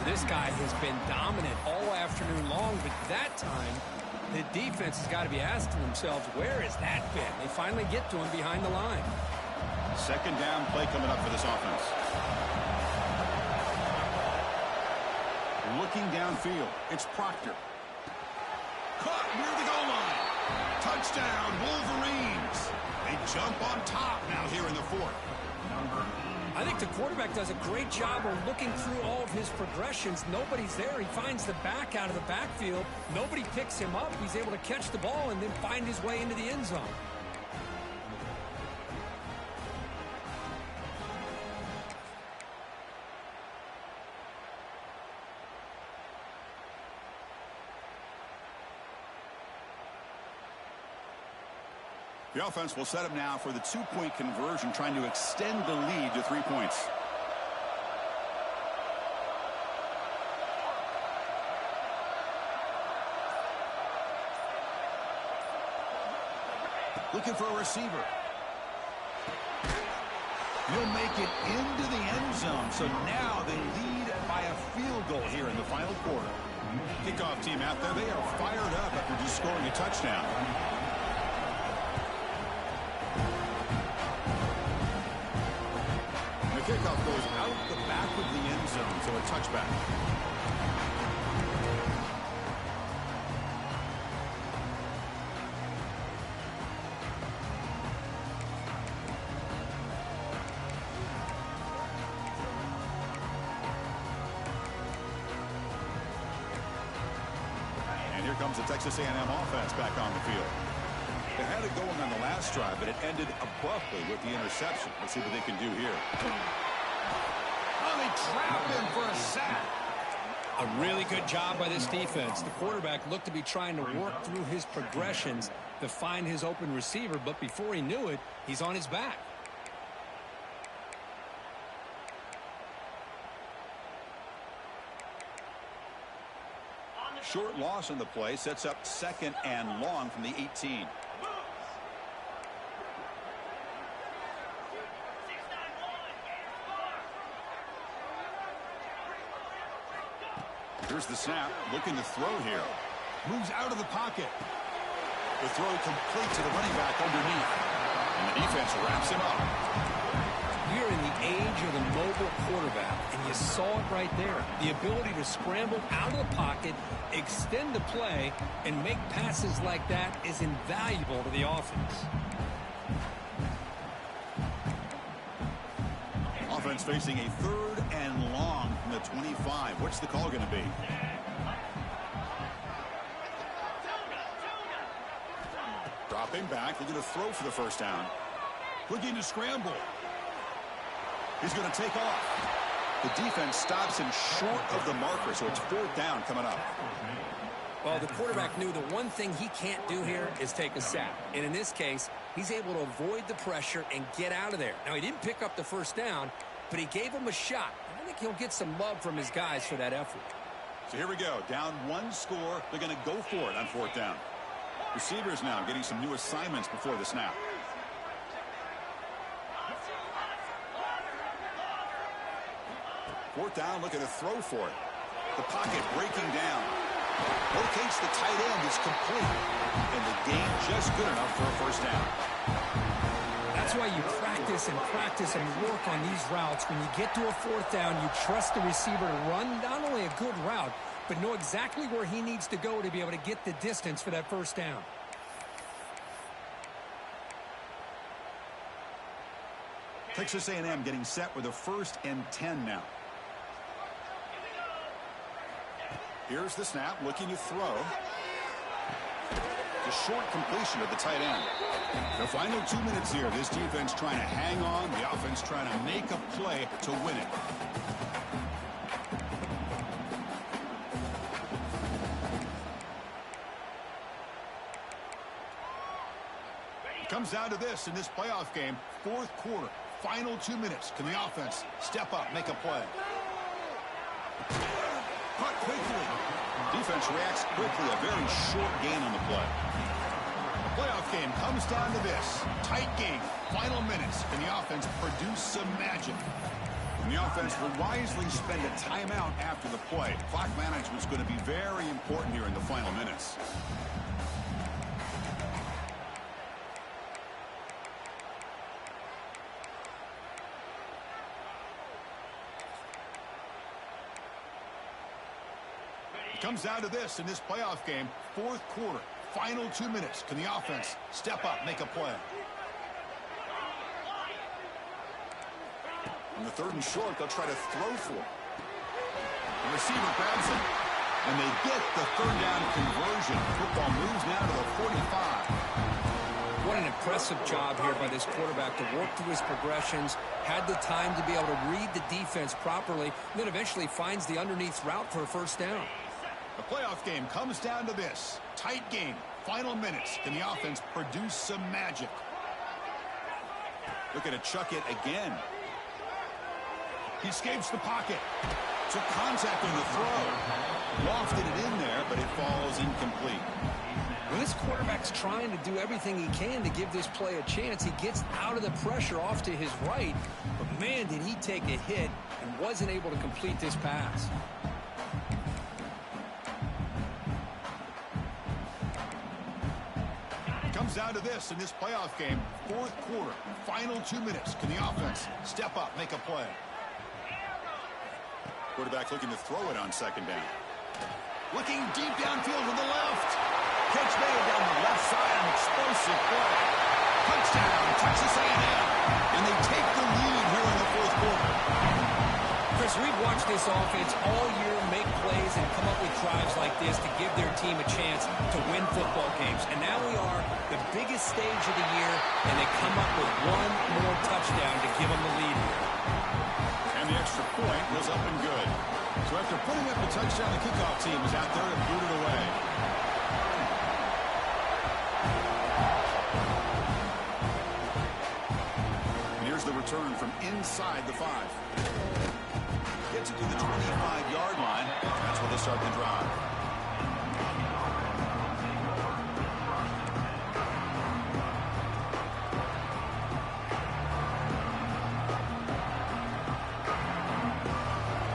This guy has been dominant all afternoon long, but that time, the defense has got to be asking themselves, where has that been? They finally get to him behind the line. Second down play coming up for this offense. Looking downfield, it's Proctor. Caught near the goal line. Touchdown, Wolverines. They jump on top now here in the 4th. I think the quarterback does a great job of looking through all of his progressions. Nobody's there. He finds the back out of the backfield. Nobody picks him up. He's able to catch the ball and then find his way into the end zone. The offense will set up now for the 2-point conversion, trying to extend the lead to 3 points. Looking for a receiver. He'll make it into the end zone, so now they lead by a field goal here in the final quarter. Kickoff team out there, they are fired up after just scoring a touchdown. Kickoff goes out the back of the end zone, so a touchback. And here comes the Texas A&M offense back on the field. They had it going on the last drive, but it ended abruptly with the interception. Let's see what they can do here. Oh, they trap him for a sack. A really good job by this defense. The quarterback looked to be trying to work through his progressions to find his open receiver, but before he knew it, he's on his back. Short loss on the play sets up 2nd and long from the 18. Here's the snap, looking to throw here. Moves out of the pocket. The throw complete to the running back underneath. And the defense wraps him up. We're in the age of the mobile quarterback, and you saw it right there. The ability to scramble out of the pocket, extend the play, and make passes like that is invaluable to the offense. Offense facing a 3rd and long from the 25. What's the call going to be? Dropping back, looking to throw for the first down. Looking to scramble. He's going to take off. The defense stops him short of the marker, so it's 4th down coming up. Well, the quarterback knew the one thing he can't do here is take a sack. And in this case, he's able to avoid the pressure and get out of there. Now, he didn't pick up the first down, but he gave him a shot. I think he'll get some love from his guys for that effort. So here we go. Down 1 score. They're going to go for it on 4th down. Receivers now getting some new assignments before the snap. Fourth down, looking to throw for it. The pocket breaking down. Locates the tight end. It's complete. And the gain just good enough for a first down. That's why you practice and work on these routes. When you get to a 4th down, you trust the receiver to run not only a good route, but know exactly where he needs to go to be able to get the distance for that first down. Texas A&M getting set with a 1st and 10 now. Here's the snap, looking to throw. The short completion of the tight end. The final 2 minutes here. This defense trying to hang on. The offense trying to make a play to win it. Comes down to this in this playoff game. 4th quarter. Final 2 minutes. Can the offense step up, make a play? Caught quickly. Defense reacts quickly. A very short gain on the play. The playoff game comes down to this. Tight game. Final minutes. Can the offense produce some magic? And the offense will wisely spend a timeout after the play. Clock management is going to be very important here in the final minutes. Comes down to this in this playoff game. 4th quarter. Final 2 minutes. Can the offense step up, make a play? On the 3rd and short, they'll try to throw for it. The receiver grabs it. And they get the 3rd down conversion. Football moves now to the 45. What an impressive job here by this quarterback to work through his progressions, had the time to be able to read the defense properly, and then eventually finds the underneath route for a first down. The playoff game comes down to this. Tight game. Final minutes. Can the offense produce some magic? Looking to chuck it again. He escapes the pocket. Took contact on the throw. Lofted it in there, but it falls incomplete. When this quarterback's trying to do everything he can to give this play a chance, he gets out of the pressure off to his right. But, man, did he take a hit and wasn't able to complete this pass. Comes down to this in this playoff game. 4th quarter. Final 2 minutes. Can the offense step up, make a play? Quarterback looking to throw it on 2nd down. Looking deep downfield to the left. Catch made down the left side. An explosive play. Touchdown, Texas A&M. And they take the lead here in the 4th quarter. Chris, we've watched this offense all year make plays and come up with drives like this to give their team a chance to win football games. And now we are the biggest stage of the year, and they come up with one more touchdown to give them the lead here. And the extra point was up and good. So after putting up the touchdown, the kickoff team is out there and boot it away. And here's the return from inside the 5. Gets it to the 25-yard line. That's where they start the drive.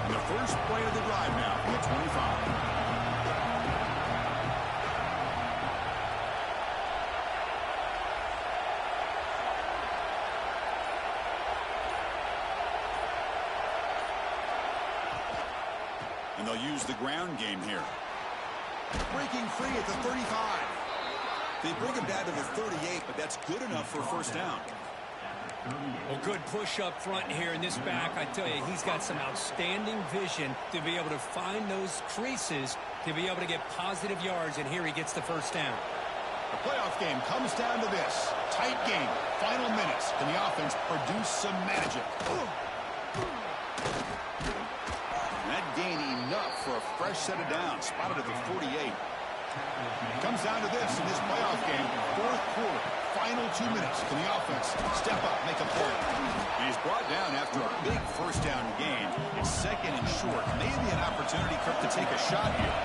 And the first play of the drive now from the 25. And they'll use the ground game here. Breaking free at the 35. They bring him down to the 38, but that's good enough for a first down. Well, good push up front here in this back. I tell you, he's got some outstanding vision to be able to find those creases to be able to get positive yards, and here he gets the first down. The playoff game comes down to this. Tight game. Final minutes. Can the offense produce some magic? That gain enough for a fresh set of downs. Spotted at the 48. Comes down to this in this playoff game. Fourth quarter. Final 2 minutes. Can the offense step up, make a play? And he's brought down after a big first down gain. It's second and short. Maybe an opportunity, Kirk, to take a shot here.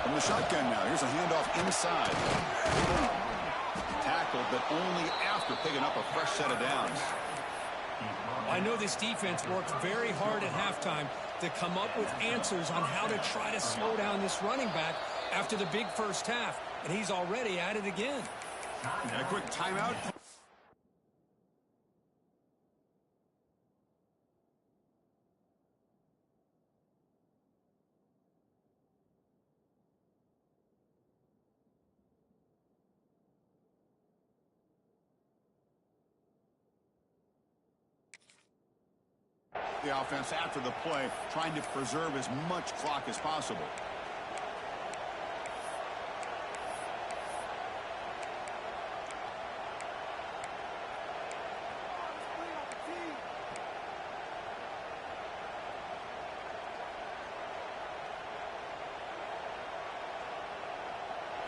From the shotgun now. Here's a handoff inside. Tackled, but only after picking up a fresh set of downs. I know this defense works very hard at halftime to come up with answers on how to try to slow down this running back after the big first half, and he's already at it again. And a quick timeout. The offense after the play, trying to preserve as much clock as possible.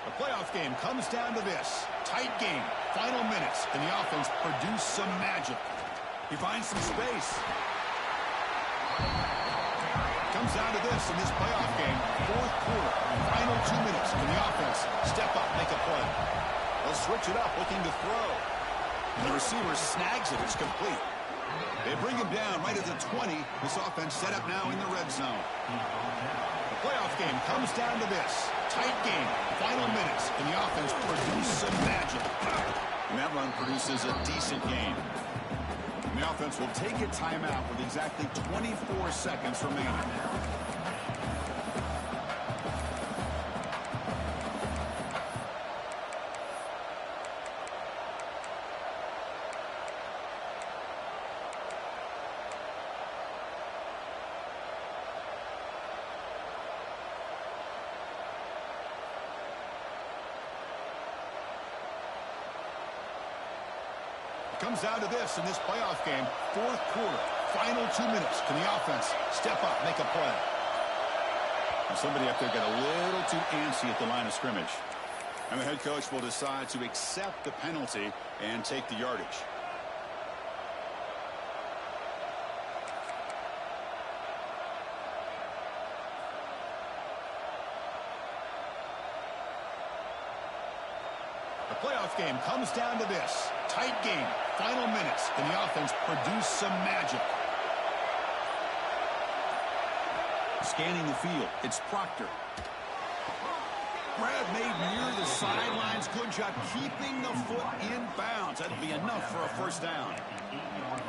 The playoff game comes down to this. Tight game. Final minutes. Can the offense produce some magic? He finds some space. Comes down to this in this playoff game. Fourth quarter. Final 2 minutes. Can the offense step up, make a play? They'll switch it up, looking to throw. And the receiver snags it. It's complete. They bring him down right at the 20. This offense set up now in the red zone. The playoff game comes down to this. Tight game. Final minutes. Can the offense produce some magic? And that run produces a decent gain. And the offense will take a timeout with exactly 24 seconds remaining. Comes down to this in this playoff game. Fourth quarter. Final 2 minutes. Can the offense step up, make a play? And somebody up there got a little too antsy at the line of scrimmage. And the head coach will decide to accept the penalty and take the yardage. The playoff game comes down to this. Tight game. Final minutes. Can the offense produce some magic? Scanning the field. It's Proctor. Grab made near the sidelines. Good job keeping the foot in bounds. That'll be enough for a first down.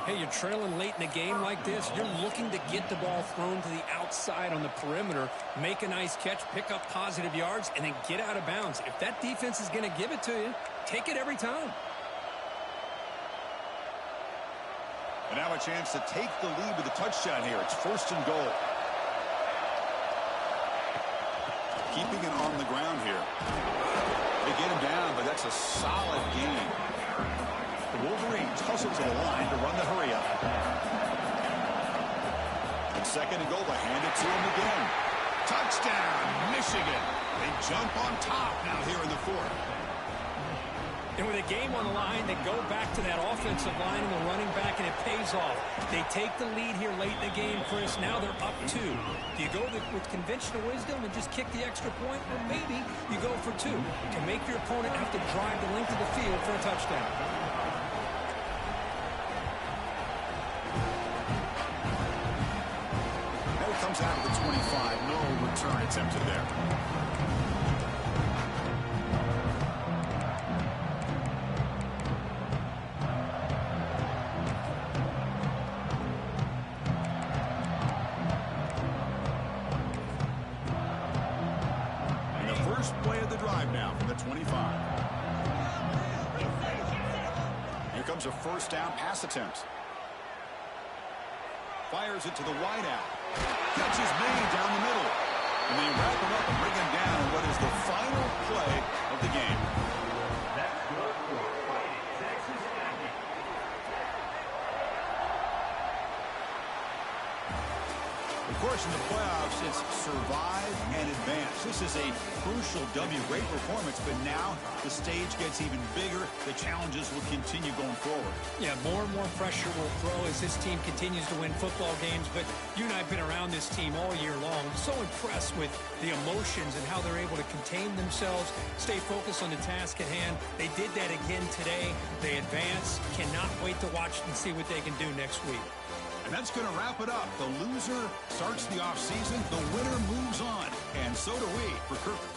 Hey, you're trailing late in a game like this. You're looking to get the ball thrown to the outside on the perimeter, make a nice catch, pick up positive yards, and then get out of bounds. If that defense is going to give it to you, take it every time. And now a chance to take the lead with a touchdown here. It's first and goal. Keeping it on the ground here. They get him down, but that's a solid gain. The Wolverines hustle to the line to run the hurry up. And second and goal, they hand it to him again. Touchdown, Michigan. They jump on top now here in the fourth. And with a game on the line, they go back to that offensive line and the running back, and it pays off. They take the lead here late in the game, Chris. Now they're up 2. Do you go with conventional wisdom and just kick the extra point? Or maybe you go for 2 to make your opponent have to drive the length of the field for a touchdown. Now it comes out of the 25. No return attempted there. Play of the drive now from the 25. Here comes a first down pass attempt. Fires it to the wideout. Catch is made down the middle. And they wrap him up and bring him down in what is the final play of the game. That's good for Fighting Texas A&M. Of course, in the playoffs, it's survive and advance. This is a crucial W. Great performance, but now the stage gets even bigger. The challenges will continue going forward. Yeah, more and more pressure will grow as this team continues to win football games. But you and I have been around this team all year long. So impressed with the emotions and how they're able to contain themselves, stay focused on the task at hand. They did that again today. They advance. Cannot wait to watch and see what they can do next week. And that's going to wrap it up. The loser starts the offseason. The winner moves on. And so do we. For Kirk